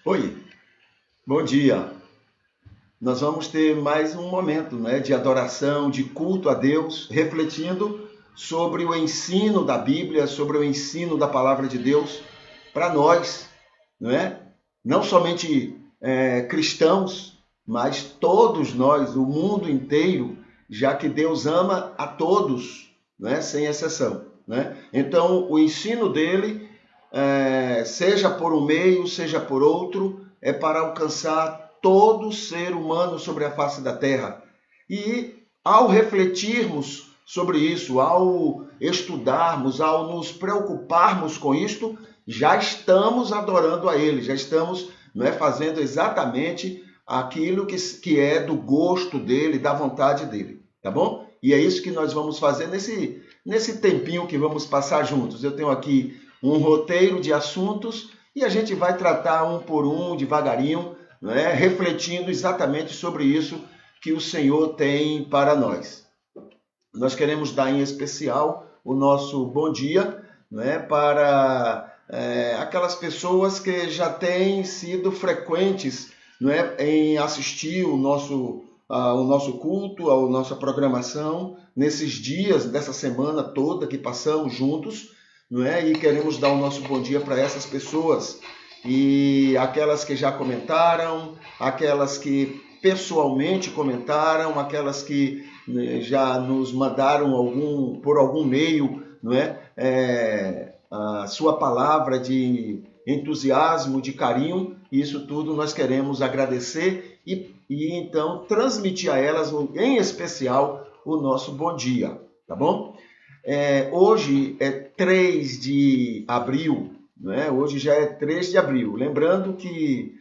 Oi, bom dia. Nós vamos ter mais um momento, né, de adoração, de culto a Deus, refletindo sobre o ensino da Bíblia, sobre o ensino da palavra de Deus para nós, não é? Não somente cristãos, mas todos nós, o mundo inteiro, já que Deus ama a todos, né, sem exceção, né? Então, o ensino dele, seja por um meio, seja por outro, é para alcançar todo ser humano sobre a face da terra. E ao refletirmos sobre isso, ao estudarmos, ao nos preocuparmos com isto, já estamos adorando a Ele, já estamos, não é, fazendo exatamente aquilo que é do gosto dele, da vontade dele, tá bom? E é isso que nós vamos fazer nesse tempinho que vamos passar juntos. Eu tenho aqui um roteiro de assuntos e a gente vai tratar um por um, devagarinho, né, refletindo exatamente sobre isso que o Senhor tem para nós. Nós queremos dar em especial o nosso bom dia, né, para aquelas pessoas que já têm sido frequentes, né, em assistir o nosso culto, a nossa programação, nesses dias dessa semana toda que passamos juntos, não é? E queremos dar o nosso bom dia para essas pessoas. E aquelas que já comentaram, aquelas que pessoalmente comentaram, aquelas que, né, já nos mandaram por algum meio, não é? A sua palavra de entusiasmo, de carinho, isso tudo nós queremos agradecer e então transmitir a elas, em especial, o nosso bom dia, tá bom? Hoje é 3 de abril, né? Hoje já é 3 de abril. Lembrando que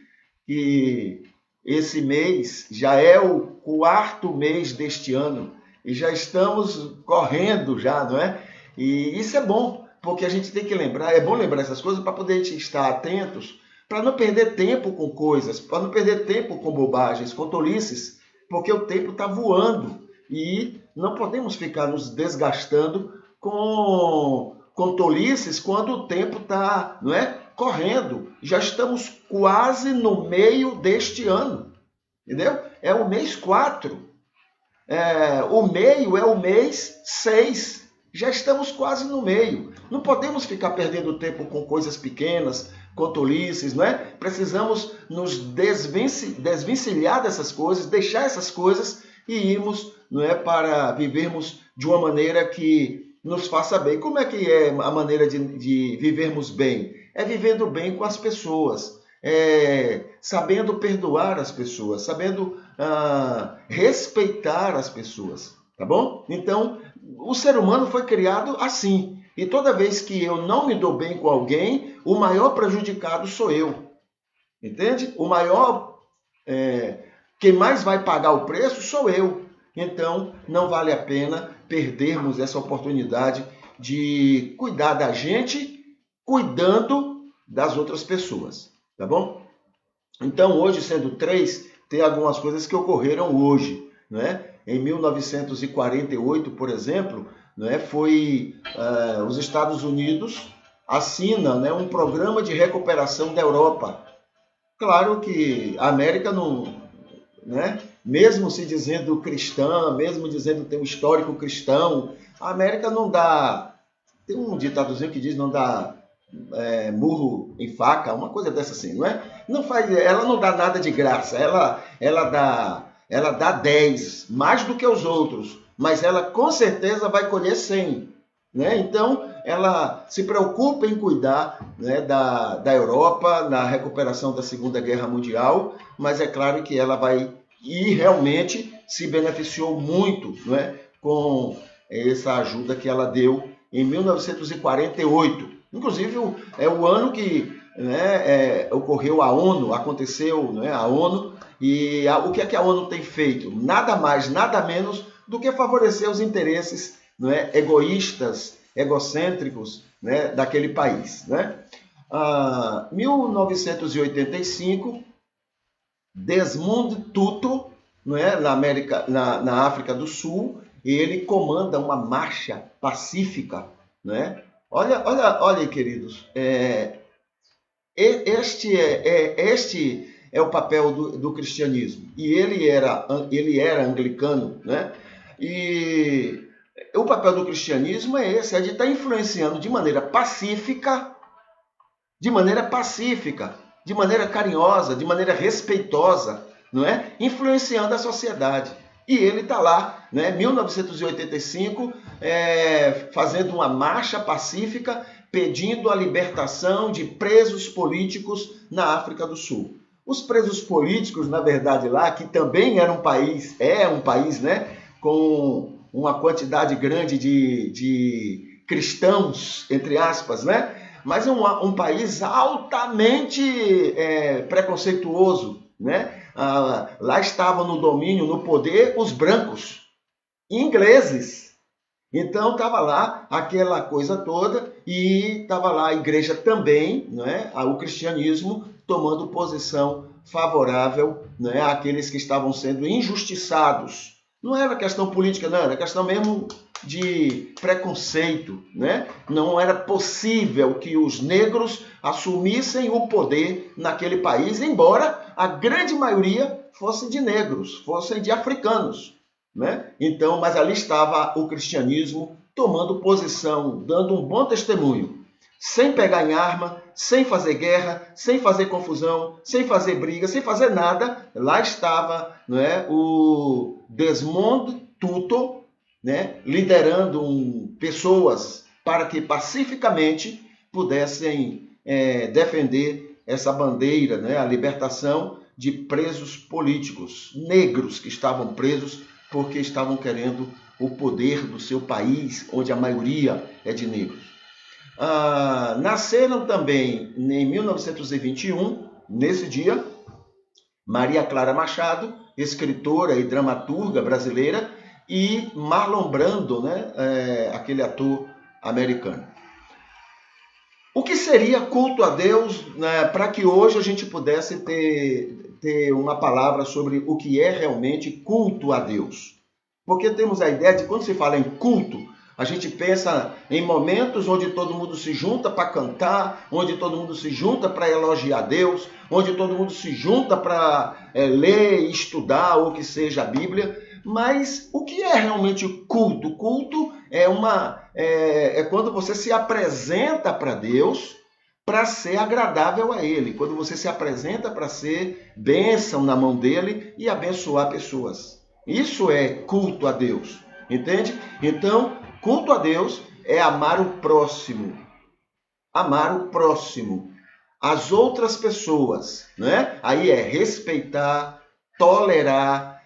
esse mês já é o quarto mês deste ano e já estamos correndo já, não é? E isso é bom, porque a gente tem que lembrar, é bom lembrar essas coisas para poder estar atentos, para não perder tempo com coisas, para não perder tempo com bobagens, com tolices, porque o tempo está voando e não podemos ficar nos desgastando com tolices quando o tempo está, não é, correndo. Já estamos quase no meio deste ano, entendeu? É o mês 4. O meio é o mês 6. Já estamos quase no meio. Não podemos ficar perdendo tempo com coisas pequenas, com tolices, não é? Precisamos nos desvencilhar dessas coisas, deixar essas coisas e irmos, não é, para vivermos de uma maneira que nos faça bem. Como é que é a maneira de vivermos bem? É vivendo bem com as pessoas, sabendo perdoar as pessoas, sabendo respeitar as pessoas, tá bom? Então, o ser humano foi criado assim. E toda vez que eu não me dou bem com alguém, o maior prejudicado sou eu. Entende? Quem mais vai pagar o preço sou eu. Então, não vale a pena perdermos essa oportunidade de cuidar da gente, cuidando das outras pessoas, tá bom? Então, hoje, sendo 3, tem algumas coisas que ocorreram hoje, né? Em 1948, por exemplo, né, os Estados Unidos assina, né, um programa de recuperação da Europa. Claro que a América não, né, mesmo se dizendo cristã, mesmo dizendo ter um histórico cristão, a América não dá. Tem um ditadozinho que diz não dá murro em faca, uma coisa dessa assim, não é? Ela não dá nada de graça, ela dá 10, mais do que os outros, mas ela com certeza vai colher 100, né? Então, ela se preocupa em cuidar, né, da Europa, na recuperação da Segunda Guerra Mundial, mas é claro que ela vai, e realmente se beneficiou muito, né, com essa ajuda que ela deu em 1948. Inclusive, é o ano que, né, ocorreu a ONU, aconteceu, né, a ONU, e o que é que a ONU tem feito? Nada mais, nada menos do que favorecer os interesses, né, egoístas, egocêntricos, né, daquele país. Né? 1985, Desmond Tutu, né, na África do Sul, ele comanda uma marcha pacífica, né? Olha, queridos, Este é o papel do cristianismo. E ele era anglicano, né? E o papel do cristianismo é esse, é de estar influenciando de maneira pacífica, de maneira carinhosa, de maneira respeitosa, não é? Influenciando a sociedade. E ele está lá, né, 1985, fazendo uma marcha pacífica, pedindo a libertação de presos políticos na África do Sul. Os presos políticos, na verdade, lá, que também era um país, né, com uma quantidade grande de cristãos, entre aspas, né, mas um país altamente preconceituoso, né? Lá estavam no domínio, no poder, os brancos, ingleses. Então estava lá aquela coisa toda e estava lá a igreja também, né? O cristianismo tomando posição favorável, né, àqueles que estavam sendo injustiçados. Não era questão política, não, era questão mesmo de preconceito, né? Não era possível que os negros assumissem o poder naquele país, embora a grande maioria fosse de negros, fossem de africanos, né? Então, mas ali estava o cristianismo tomando posição, dando um bom testemunho, sem pegar em arma, sem fazer guerra, sem fazer confusão, sem fazer briga, sem fazer nada. Lá estava, né, o Desmond Tutu, né, liderando pessoas para que pacificamente pudessem defender essa bandeira, né, a libertação de presos políticos, negros que estavam presos porque estavam querendo o poder do seu país, onde a maioria é de negros. Nasceram também, em 1921, nesse dia, Maria Clara Machado, escritora e dramaturga brasileira, e Marlon Brando, né, aquele ator americano. O que seria culto a Deus, né, para que hoje a gente pudesse ter uma palavra sobre o que é realmente culto a Deus? Porque temos a ideia de, quando se fala em culto, a gente pensa em momentos onde todo mundo se junta para cantar, onde todo mundo se junta para elogiar Deus, onde todo mundo se junta para ler e estudar o que seja a Bíblia. Mas o que é realmente culto? Culto é quando você se apresenta para Deus para ser agradável a Ele. Quando você se apresenta para ser bênção na mão dEle e abençoar pessoas. Isso é culto a Deus, entende? Então, culto a Deus é amar o próximo. Amar o próximo. As outras pessoas, né? Aí é respeitar, tolerar,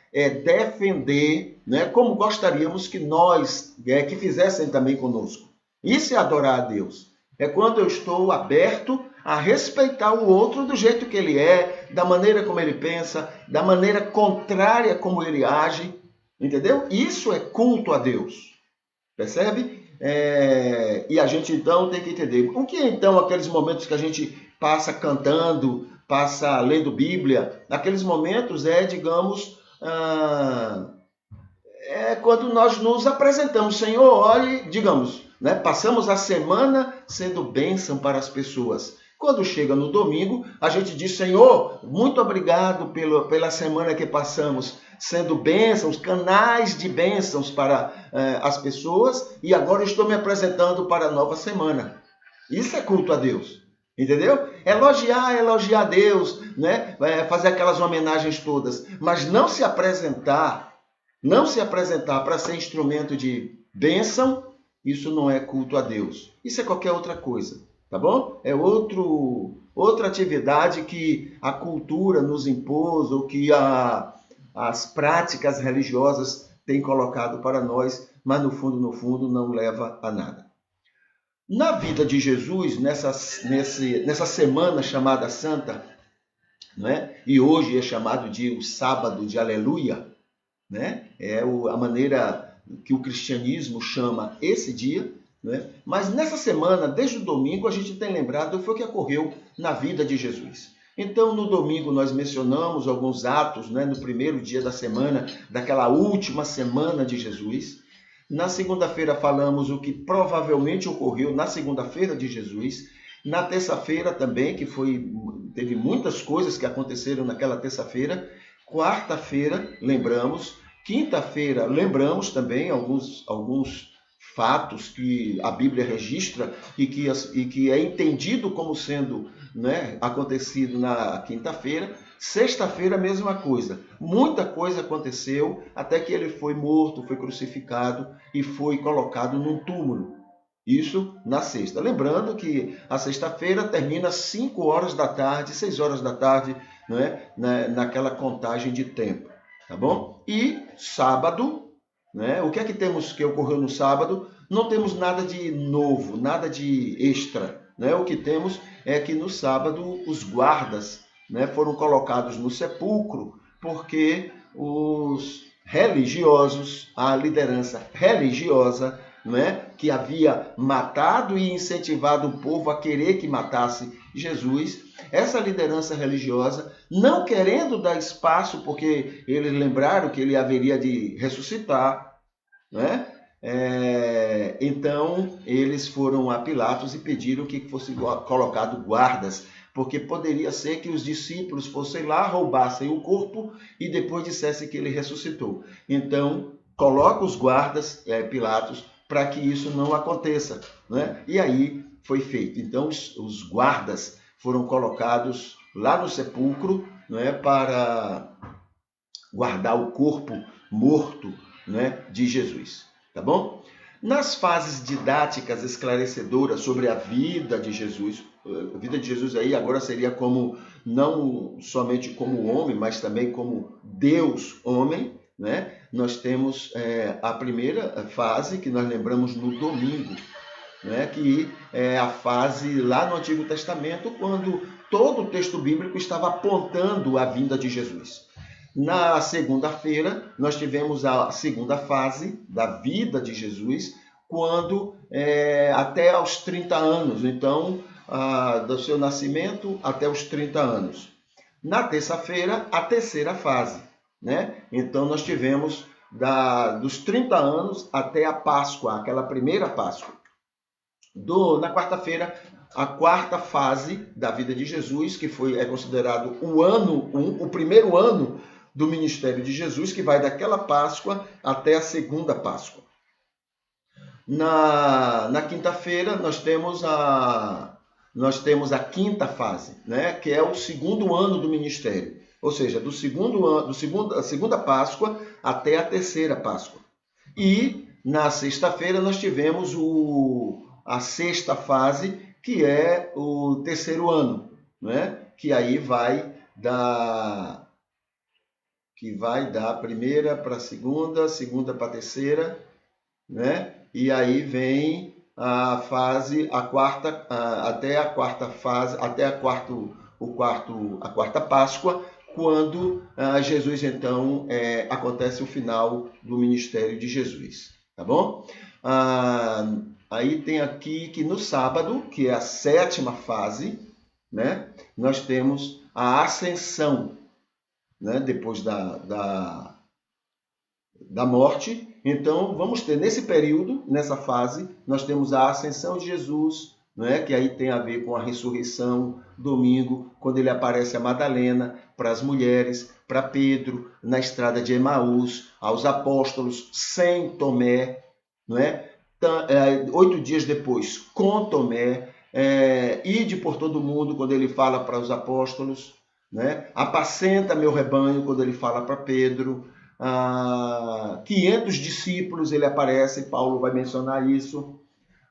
defender, né? Como gostaríamos que nós, que fizessem também conosco. Isso é adorar a Deus. É quando eu estou aberto a respeitar o outro do jeito que ele é, da maneira como ele pensa, da maneira contrária como ele age, entendeu? Isso é culto a Deus, percebe? E a gente então tem que entender. O que é então aqueles momentos que a gente passa cantando, passa lendo Bíblia? Aqueles momentos digamos, quando nós nos apresentamos, Senhor, olhe, digamos, né, passamos a semana sendo bênção para as pessoas. Quando chega no domingo, a gente diz, Senhor, muito obrigado pela semana que passamos, sendo bênçãos, canais de bênçãos para as pessoas, e agora estou me apresentando para a nova semana. Isso é culto a Deus, entendeu? Elogiar a Deus, né? Fazer aquelas homenagens todas, mas não se apresentar para ser instrumento de bênção, isso não é culto a Deus. Isso é qualquer outra coisa. Tá bom? É outra atividade que a cultura nos impôs ou que as práticas religiosas têm colocado para nós, mas no fundo, não leva a nada. Na vida de Jesus, nessa semana chamada Santa, né? E hoje é chamado de o sábado de Aleluia, né? É a maneira que o cristianismo chama esse dia, né? Mas nessa semana, desde o domingo, a gente tem lembrado foi o que ocorreu na vida de Jesus. Então, no domingo, nós mencionamos alguns atos, né, no primeiro dia da semana, daquela última semana de Jesus. Na segunda-feira, falamos o que provavelmente ocorreu na segunda-feira de Jesus. Na terça-feira também, teve muitas coisas que aconteceram naquela terça-feira. Quarta-feira, lembramos. Quinta-feira, lembramos também alguns fatos que a Bíblia registra e que é entendido como sendo, né, acontecido na quinta-feira. Sexta-feira, a mesma coisa. Muita coisa aconteceu até que ele foi morto, foi crucificado e foi colocado num túmulo. Isso na sexta. Lembrando que a sexta-feira termina às 5 horas da tarde, 6 horas da tarde, né, naquela contagem de tempo. Tá bom? E sábado, né, o que é que temos que ocorreu no sábado? Não temos nada de novo, nada de extra. Né? O que temos é que no sábado os guardas, né, foram colocados no sepulcro porque os religiosos, a liderança religiosa, né, que havia matado e incentivado o povo a querer que matasse Jesus, essa liderança religiosa, não querendo dar espaço, porque eles lembraram que ele haveria de ressuscitar, né? Então eles foram a Pilatos e pediram que fosse colocado guardas, porque poderia ser que os discípulos fossem lá, roubassem o corpo e depois dissessem que ele ressuscitou. Então coloca os guardas, Pilatos, para que isso não aconteça, né? E aí foi feito. Então os guardas foram colocados lá no sepulcro, né, para guardar o corpo morto, né, de Jesus. Tá bom? Nas fases didáticas esclarecedoras sobre a vida de Jesus, a vida de Jesus aí agora seria como, não somente como homem, mas também como Deus homem, né? Nós temos a primeira fase que nós lembramos no domingo, né? Que é a fase lá no Antigo Testamento, quando todo o texto bíblico estava apontando a vinda de Jesus. Na segunda-feira, nós tivemos a segunda fase da vida de Jesus, quando até aos 30 anos, então, do seu nascimento até os 30 anos. Na terça-feira, a terceira fase, né? Então, nós tivemos dos 30 anos até a Páscoa, aquela primeira Páscoa. Na quarta-feira, a quarta fase da vida de Jesus, que é considerado o primeiro ano do ministério de Jesus, que vai daquela Páscoa até a segunda Páscoa. Na quinta-feira, nós temos a quinta fase, né, que é o segundo ano do ministério. Ou seja, da segunda Páscoa até a terceira Páscoa. E na sexta-feira nós tivemos a sexta fase, que é o terceiro ano, né, que aí vai da primeira para a segunda para a terceira, né? E aí vem a quarta fase, até a quarta Páscoa, quando Jesus, então, acontece o final do ministério de Jesus, tá bom? Aí tem aqui que no sábado, que é a sétima fase, né? Nós temos a ascensão, né, depois da morte. Então, vamos ter nesse período, nessa fase, nós temos a ascensão de Jesus, né, que aí tem a ver com a ressurreição, domingo, quando ele aparece a Madalena, para as mulheres, para Pedro, na estrada de Emaús, aos apóstolos, sem Tomé, né? 8 dias depois, com Tomé, ide por todo mundo, quando ele fala para os apóstolos, né? Apacenta meu rebanho, quando ele fala para Pedro. 500 discípulos, ele aparece, Paulo vai mencionar isso.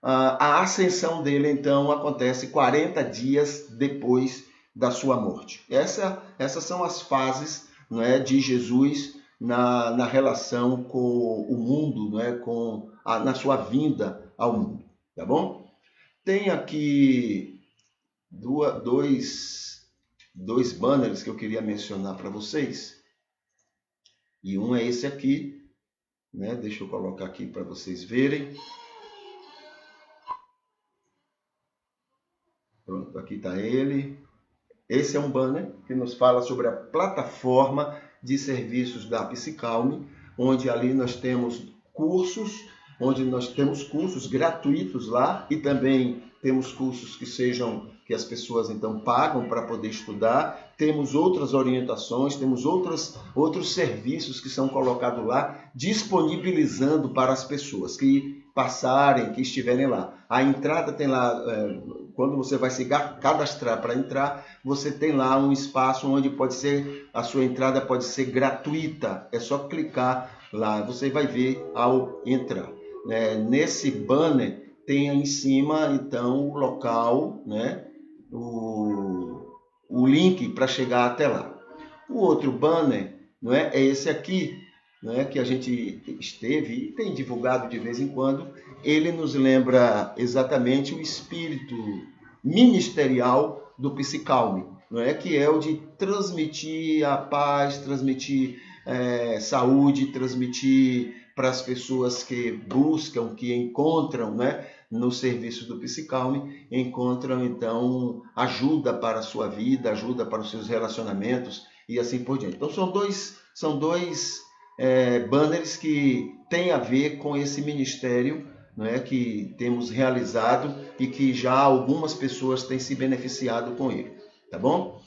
A ascensão dele, então, acontece 40 dias depois da sua morte. Essas são as fases, não é, de Jesus na relação com o mundo, não é, na sua vinda ao mundo. Tá bom? Tem aqui dois banners que eu queria mencionar para vocês. E um é esse aqui, né? Deixa eu colocar aqui para vocês verem. Pronto, aqui está ele. Esse é um banner que nos fala sobre a plataforma de serviços da Psicalme, onde ali nós temos cursos onde nós temos cursos gratuitos lá e também temos cursos que as pessoas então pagam para poder estudar. Temos outras orientações, temos outros serviços que são colocados lá, disponibilizando para as pessoas que passarem, que estiverem lá. A entrada tem lá, quando você vai se cadastrar para entrar, você tem lá um espaço onde a sua entrada pode ser gratuita. É só clicar lá, você vai ver ao entrar. Nesse banner tem em cima, então, o local, né? O link para chegar até lá. O outro banner, não é esse aqui, né, que a gente esteve e tem divulgado de vez em quando. Ele nos lembra exatamente o espírito ministerial do Psicalme, não é? Que é o de transmitir a paz, transmitir saúde, transmitir para as pessoas que buscam, que encontram, né, no serviço do Psicalme, encontram então ajuda para a sua vida, ajuda para os seus relacionamentos e assim por diante. Então são dois banners que têm a ver com esse ministério, né, que temos realizado e que já algumas pessoas têm se beneficiado com ele, tá bom?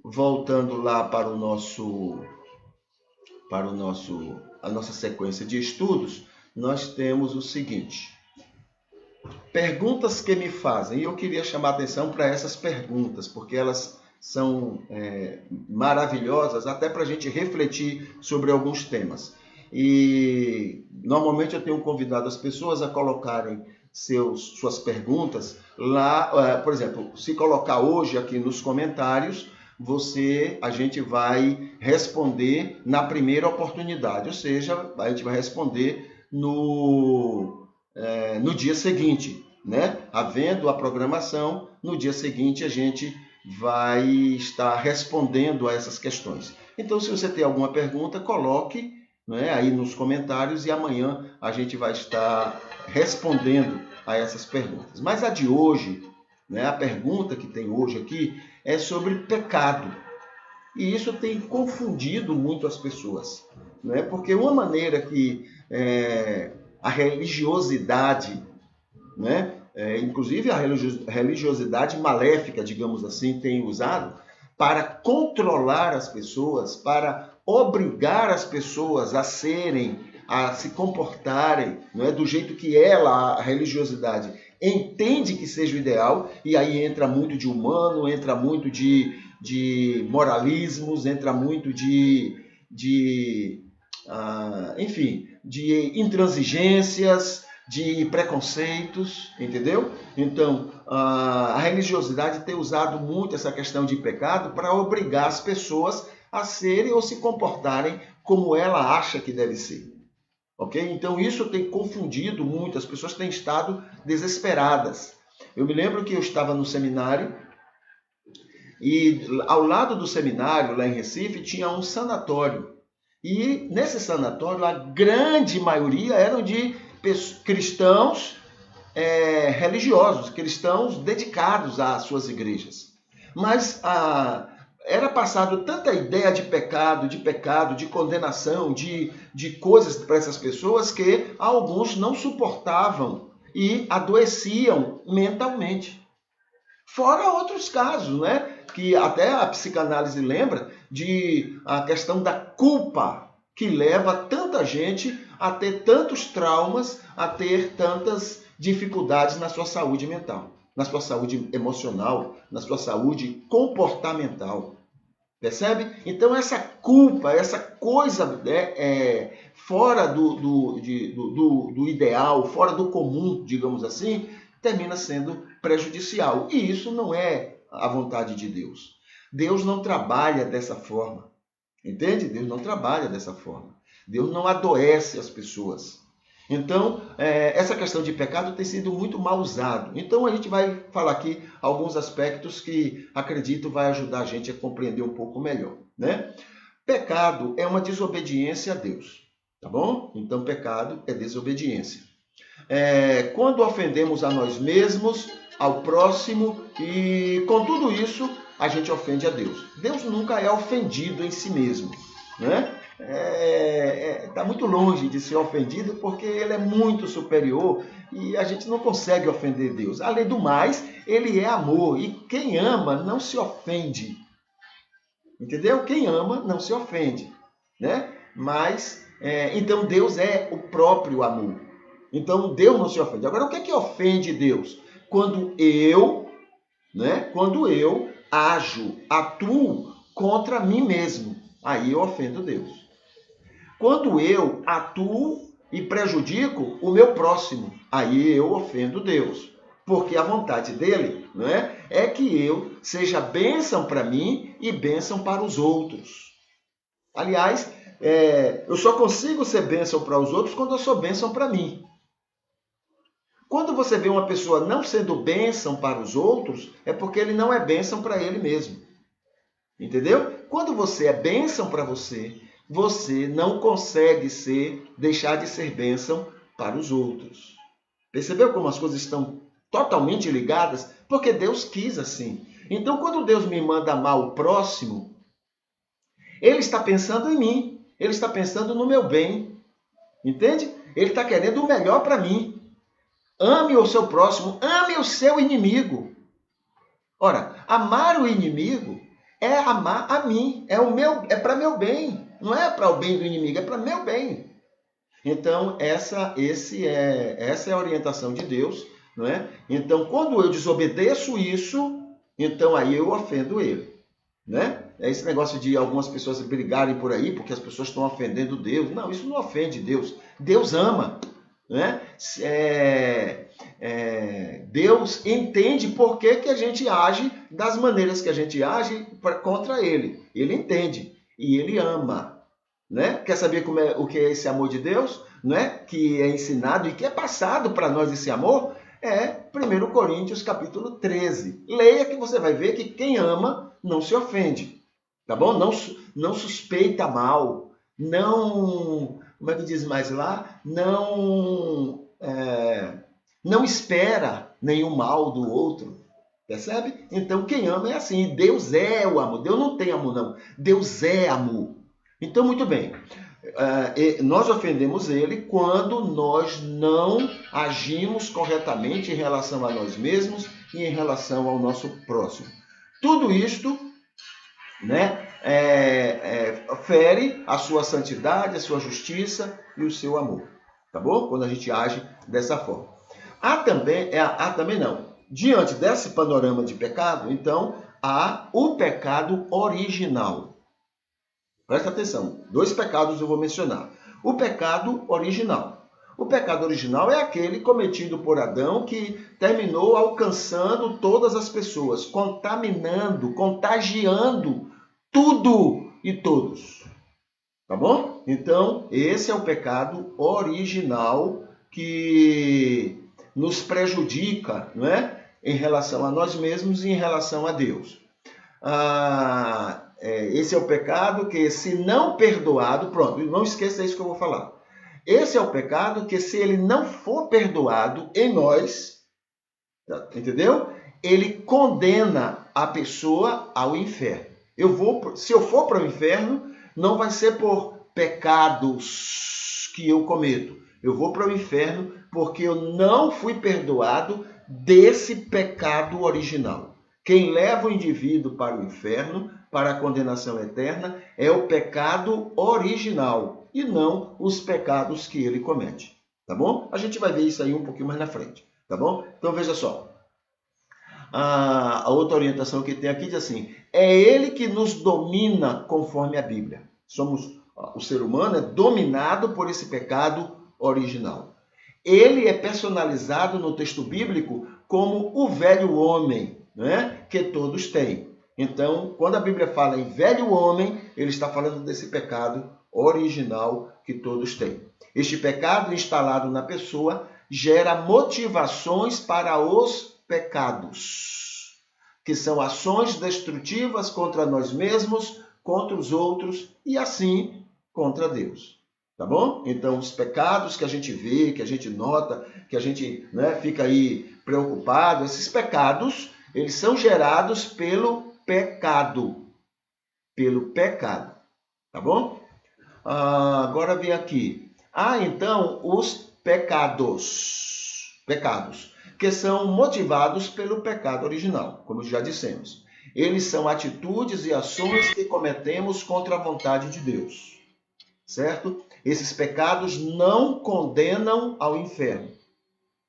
Voltando lá para a nossa sequência de estudos, nós temos o seguinte: perguntas que me fazem. E eu queria chamar a atenção para essas perguntas, porque elas são maravilhosas, até para a gente refletir sobre alguns temas. E normalmente eu tenho convidado as pessoas a colocarem suas perguntas lá. Por exemplo, se colocar hoje aqui nos comentários, a gente vai responder na primeira oportunidade, ou seja, a gente vai responder no dia seguinte, né? Havendo a programação, no dia seguinte a gente vai estar respondendo a essas questões. Então, se você tem alguma pergunta, coloque, né, aí nos comentários e amanhã a gente vai estar respondendo a essas perguntas. Mas a de hoje, né, a pergunta que tem hoje aqui é sobre pecado. E isso tem confundido muito as pessoas, né? Porque uma maneira que a religiosidade, né, inclusive a religiosidade maléfica, digamos assim, tem usado para controlar as pessoas, para obrigar as pessoas a se comportarem, né, do jeito que a religiosidade entende que seja o ideal, e aí entra muito de humano, entra muito de moralismos, entra muito enfim, de intransigências, de preconceitos, entendeu? Então, a religiosidade tem usado muito essa questão de pecado para obrigar as pessoas a serem ou se comportarem como ela acha que deve ser. Ok? Então, isso tem confundido muito, as pessoas têm estado desesperadas. Eu me lembro que eu estava no seminário e ao lado do seminário, lá em Recife, tinha um sanatório. E nesse sanatório, a grande maioria eram de cristãos religiosos, cristãos dedicados às suas igrejas. Mas era passado tanta ideia de pecado, de condenação, de coisas para essas pessoas que alguns não suportavam e adoeciam mentalmente. Fora outros casos, né? Que até a psicanálise lembra a questão da culpa que leva tanta gente a ter tantos traumas, a ter tantas dificuldades na sua saúde mental, na sua saúde emocional, na sua saúde comportamental. Percebe? Então essa culpa, essa coisa fora do ideal, fora do comum, digamos assim, termina sendo prejudicial. E isso não é a vontade de Deus. Deus não trabalha dessa forma. Entende? Deus não trabalha dessa forma. Deus não adoece as pessoas. Então, essa questão de pecado tem sido muito mal usado. Então, a gente vai falar aqui alguns aspectos que acredito vai ajudar a gente a compreender um pouco melhor, né? Pecado é uma desobediência a Deus, tá bom? Então, pecado é desobediência. Quando ofendemos a nós mesmos, ao próximo, e com tudo isso, a gente ofende a Deus. Deus nunca é ofendido em si mesmo, né? está muito longe de ser ofendido, porque ele é muito superior e a gente não consegue ofender Deus. Além do mais, ele é amor e quem ama não se ofende. Entendeu? Quem ama não se ofende, né? Mas, então Deus é o próprio amor. Então Deus não se ofende. Agora, o que é que ofende Deus? Quando eu atuo contra mim mesmo. Aí eu ofendo Deus. Quando eu atuo e prejudico o meu próximo, aí eu ofendo Deus. Porque a vontade dele, é que eu seja bênção para mim e bênção para os outros. Aliás, eu só consigo ser bênção para os outros quando eu sou bênção para mim. Quando você vê uma pessoa não sendo bênção para os outros, é porque ele não é bênção para ele mesmo. Entendeu? Quando você é bênção para você, você não consegue deixar de ser bênção para os outros. Percebeu como as coisas estão totalmente ligadas? Porque Deus quis assim. Então, quando Deus me manda amar o próximo, Ele está pensando em mim. Ele está pensando no meu bem. Entende? Ele está querendo o melhor para mim. Ame o seu próximo, ame o seu inimigo. Ora, amar o inimigo é amar a mim, é para meu bem, não é para o bem do inimigo, é para meu bem. Então, essa é a orientação de Deus, não é? Então, quando eu desobedeço isso, então aí eu ofendo ele, né? É esse negócio de algumas pessoas brigarem por aí porque as pessoas estão ofendendo Deus. Não, isso não ofende Deus. Deus ama. Né? Deus entende por que a gente age das maneiras que a gente age contra Ele. Ele entende e Ele ama. Né? Quer saber o que é esse amor de Deus? Né? Que é ensinado e que é passado para nós esse amor? É 1 Coríntios capítulo 13. Leia que você vai ver que quem ama não se ofende. Tá bom? Não suspeita mal. Não... Como é que diz mais lá? Não espera nenhum mal do outro. Percebe? Então, quem ama é assim. Deus é o amor. Deus não tem amor, não. Deus é amor. Então, muito bem. Nós ofendemos ele quando nós não agimos corretamente em relação a nós mesmos e em relação ao nosso próximo. Tudo isto, né, fere a sua santidade, a sua justiça e o seu amor. Tá bom? Quando a gente age dessa forma. Diante desse panorama de pecado, então, há o pecado original. Presta atenção, 2 pecados eu vou mencionar. O pecado original. O pecado original é aquele cometido por Adão que terminou alcançando todas as pessoas, contaminando, contagiando tudo e todos. Tá bom? Então, esse é o pecado original que nos prejudica, não é? Em relação a nós mesmos e em relação a Deus. Esse é o pecado que, se não perdoado, pronto, não esqueça isso que eu vou falar. Esse é o pecado que, se ele não for perdoado em nós, entendeu? Ele condena a pessoa ao inferno. Se eu for para o inferno, não vai ser por pecados que eu cometo. Eu vou para o inferno porque eu não fui perdoado desse pecado original. Quem leva o indivíduo para o inferno, para a condenação eterna, é o pecado original e não os pecados que ele comete. Tá bom? A gente vai ver isso aí um pouquinho mais na frente. Tá bom? Então veja só. A outra orientação que tem aqui diz assim: é ele que nos domina conforme a Bíblia. O ser humano é dominado por esse pecado original. Ele é personalizado no texto bíblico como o velho homem, né, que todos têm. Então, quando a Bíblia fala em velho homem, ele está falando desse pecado original que todos têm. Este pecado instalado na pessoa gera motivações para os pecados, que são ações destrutivas contra nós mesmos, contra os outros e assim contra Deus. Tá bom? Então, os pecados que a gente vê, que a gente nota, que a gente, né, fica aí preocupado, esses pecados, eles são gerados pelo pecado. Pelo pecado. Tá bom? Agora vem aqui. Então, os pecados, que são motivados pelo pecado original, como já dissemos. Eles são atitudes e ações que cometemos contra a vontade de Deus, certo? Esses pecados não condenam ao inferno,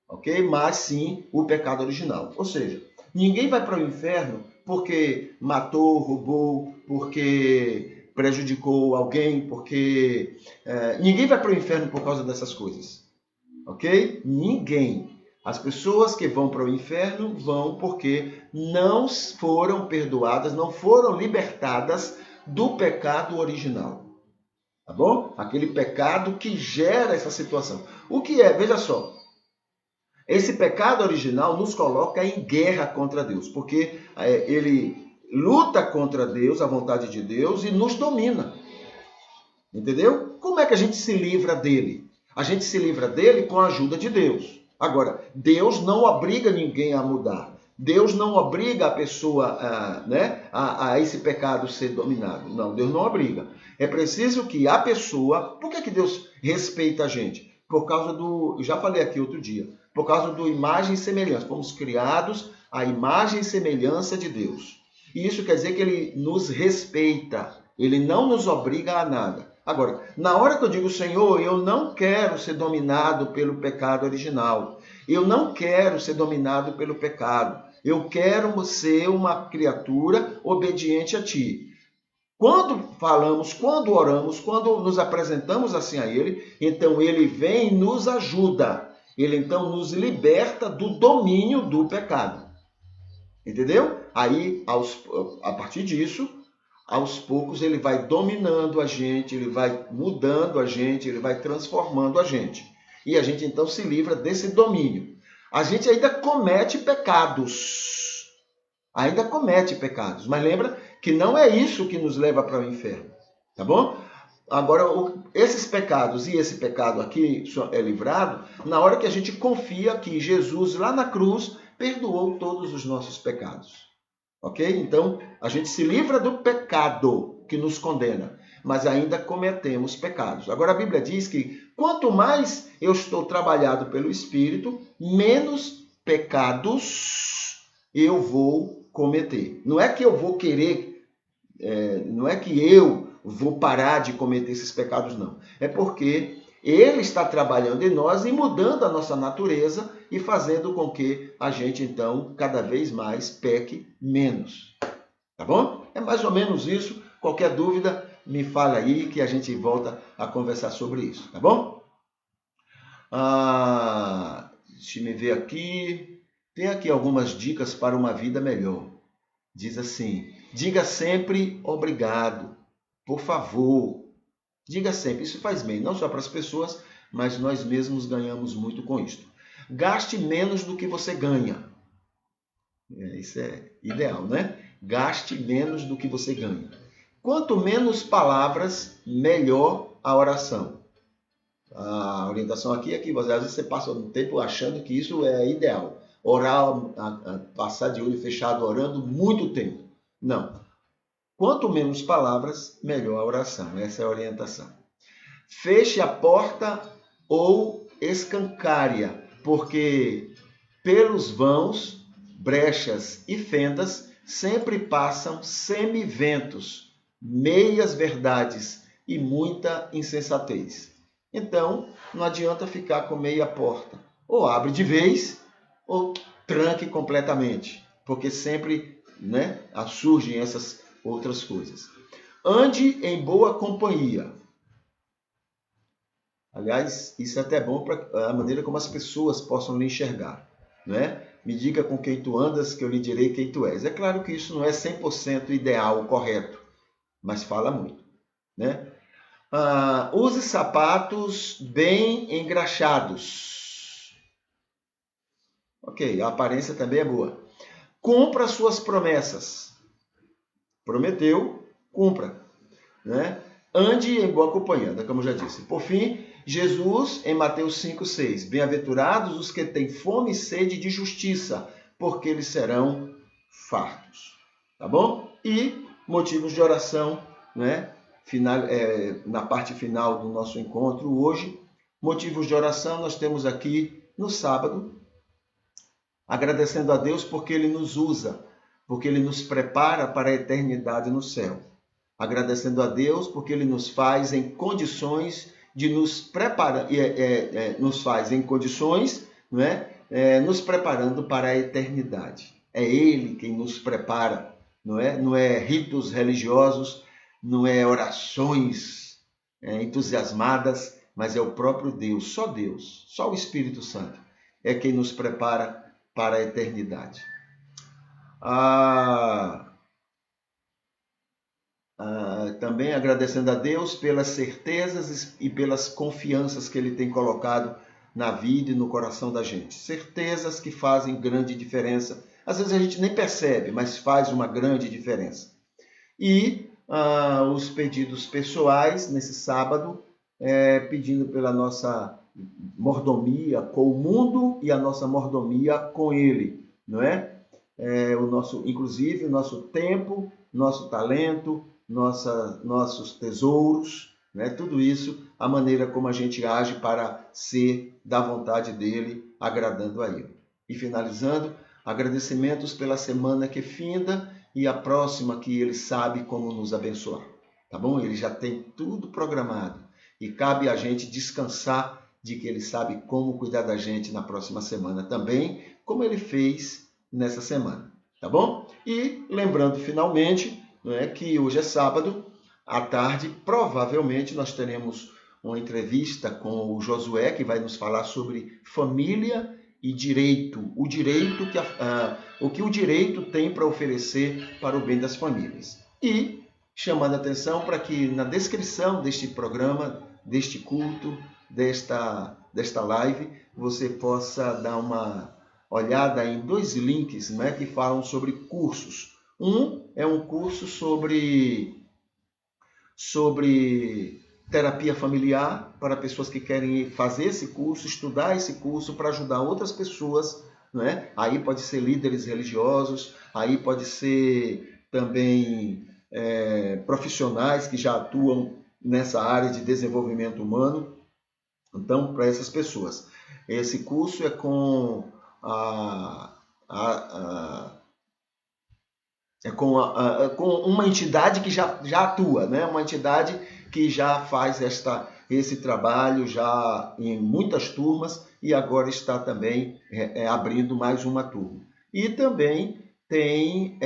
ok? Mas sim o pecado original. Ou seja, ninguém vai para o inferno porque matou, roubou, porque prejudicou alguém, porque... ninguém vai para o inferno por causa dessas coisas, ok? Ninguém. As pessoas que vão para o inferno vão porque não foram perdoadas, não foram libertadas do pecado original. Tá bom? Aquele pecado que gera essa situação. O que é? Veja só. Esse pecado original nos coloca em guerra contra Deus, porque ele luta contra Deus, a vontade de Deus, e nos domina. Entendeu? Como é que a gente se livra dele? A gente se livra dele com a ajuda de Deus. Agora, Deus não obriga ninguém a mudar. Deus não obriga a pessoa a esse pecado ser dominado. Não, Deus não obriga. É preciso que a pessoa... Por que Deus respeita a gente? Por causa do... Já falei aqui outro dia. Por causa do imagem e semelhança. Fomos criados à imagem e semelhança de Deus. E isso quer dizer que ele nos respeita. Ele não nos obriga a nada. Agora, na hora que eu digo, Senhor, eu não quero ser dominado pelo pecado original. Eu não quero ser dominado pelo pecado. Eu quero ser uma criatura obediente a Ti. Quando falamos, quando oramos, quando nos apresentamos assim a Ele, então Ele vem e nos ajuda. Ele então nos liberta do domínio do pecado. Entendeu? Aí, a partir disso, aos poucos ele vai dominando a gente, ele vai mudando a gente, ele vai transformando a gente. E a gente então se livra desse domínio. A gente ainda comete pecados. Mas lembra que não é isso que nos leva para o inferno. Tá bom? Agora, esses pecados e esse pecado aqui é livrado na hora que a gente confia que Jesus lá na cruz perdoou todos os nossos pecados. Ok? Então, a gente se livra do pecado que nos condena, mas ainda cometemos pecados. Agora, a Bíblia diz que quanto mais eu estou trabalhado pelo Espírito, menos pecados eu vou cometer. Não é que eu vou querer, não é que eu vou parar de cometer esses pecados, não. É porque Ele está trabalhando em nós e mudando a nossa natureza e fazendo com que a gente, então, cada vez mais peque menos. Tá bom? É mais ou menos isso. Qualquer dúvida, me fala aí que a gente volta a conversar sobre isso. Tá bom? Deixa eu me ver aqui. Tem aqui algumas dicas para uma vida melhor. Diz assim, diga sempre obrigado. Por favor. Diga sempre. Isso faz bem, não só para as pessoas, mas nós mesmos ganhamos muito com isso. Gaste menos do que você ganha. Isso é ideal, né? Gaste menos do que você ganha. Quanto menos palavras, melhor a oração. A orientação aqui é que às vezes você passa um tempo achando que isso é ideal. Orar, passar de olho fechado orando muito tempo. Não. Quanto menos palavras, melhor a oração. Essa é a orientação. Feche a porta ou escancare-a, porque pelos vãos, brechas e fendas sempre passam semiventos, meias verdades e muita insensatez. Então, não adianta ficar com meia porta. Ou abre de vez, ou tranque completamente, porque sempre surgem essas outras coisas. Ande em boa companhia. Aliás, isso é até bom para a maneira como as pessoas possam lhe enxergar. Né? Me diga com quem tu andas, que eu lhe direi quem tu és. É claro que isso não é 100% ideal, correto, mas fala muito. Né? Use sapatos bem engraxados. Ok, a aparência também é boa. Cumpra suas promessas. Prometeu, cumpra. Né? Ande em boa companhia, como eu já disse. Por fim, Jesus, em Mateus 5,6. Bem-aventurados os que têm fome e sede de justiça, porque eles serão fartos. Tá bom? E motivos de oração, né? na parte final do nosso encontro hoje. Motivos de oração nós temos aqui no sábado, agradecendo a Deus porque Ele nos usa, porque Ele nos prepara para a eternidade no céu. Agradecendo a Deus porque Ele nos faz em condições de nos preparar, nos faz em condições, não é? Nos preparando para a eternidade. É Ele quem nos prepara, não é? Não é ritos religiosos, não é orações entusiasmadas, mas é o próprio Deus, só o Espírito Santo é quem nos prepara para a eternidade. Também agradecendo a Deus pelas certezas e pelas confianças que Ele tem colocado na vida e no coração da gente. Certezas que fazem grande diferença. Às vezes a gente nem percebe, mas faz uma grande diferença. E os pedidos pessoais nesse sábado, pedindo pela nossa mordomia com o mundo e a nossa mordomia com Ele, não é? Inclusive o nosso tempo, nosso talento, nossos tesouros, né? Tudo isso, a maneira como a gente age para ser da vontade dele, agradando a ele. E finalizando, agradecimentos pela semana que finda e a próxima que ele sabe como nos abençoar, tá bom? Ele já tem tudo programado e cabe a gente descansar de que ele sabe como cuidar da gente na próxima semana também, como ele fez nessa semana, tá bom? E lembrando finalmente, que hoje é sábado, à tarde, provavelmente nós teremos uma entrevista com o Josué, que vai nos falar sobre família e direito, o que o direito tem para oferecer para o bem das famílias. E chamando a atenção para que na descrição deste programa, deste culto, desta live, você possa dar uma olhada em 2 links, que falam sobre cursos. Um é um curso sobre terapia familiar para pessoas que querem fazer esse curso, estudar esse curso para ajudar outras pessoas, né? Aí pode ser líderes religiosos, aí pode ser também profissionais que já atuam nessa área de desenvolvimento humano. Então, para essas pessoas, esse curso é com com uma entidade que já atua, né? Uma entidade que já faz esse trabalho já em muitas turmas e agora está também abrindo mais uma turma. E também tem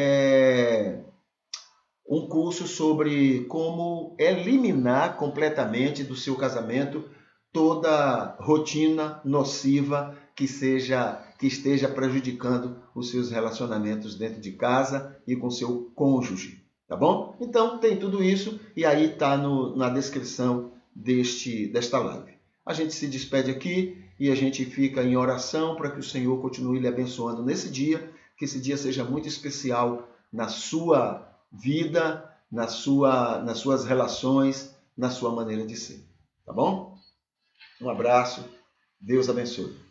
um curso sobre como eliminar completamente do seu casamento toda rotina nociva que esteja prejudicando os seus relacionamentos dentro de casa e com seu cônjuge, tá bom? Então tem tudo isso e aí está na descrição desta live. A gente se despede aqui e a gente fica em oração para que o Senhor continue lhe abençoando nesse dia, que esse dia seja muito especial na sua vida, nas suas relações, na sua maneira de ser, tá bom? Um abraço, Deus abençoe.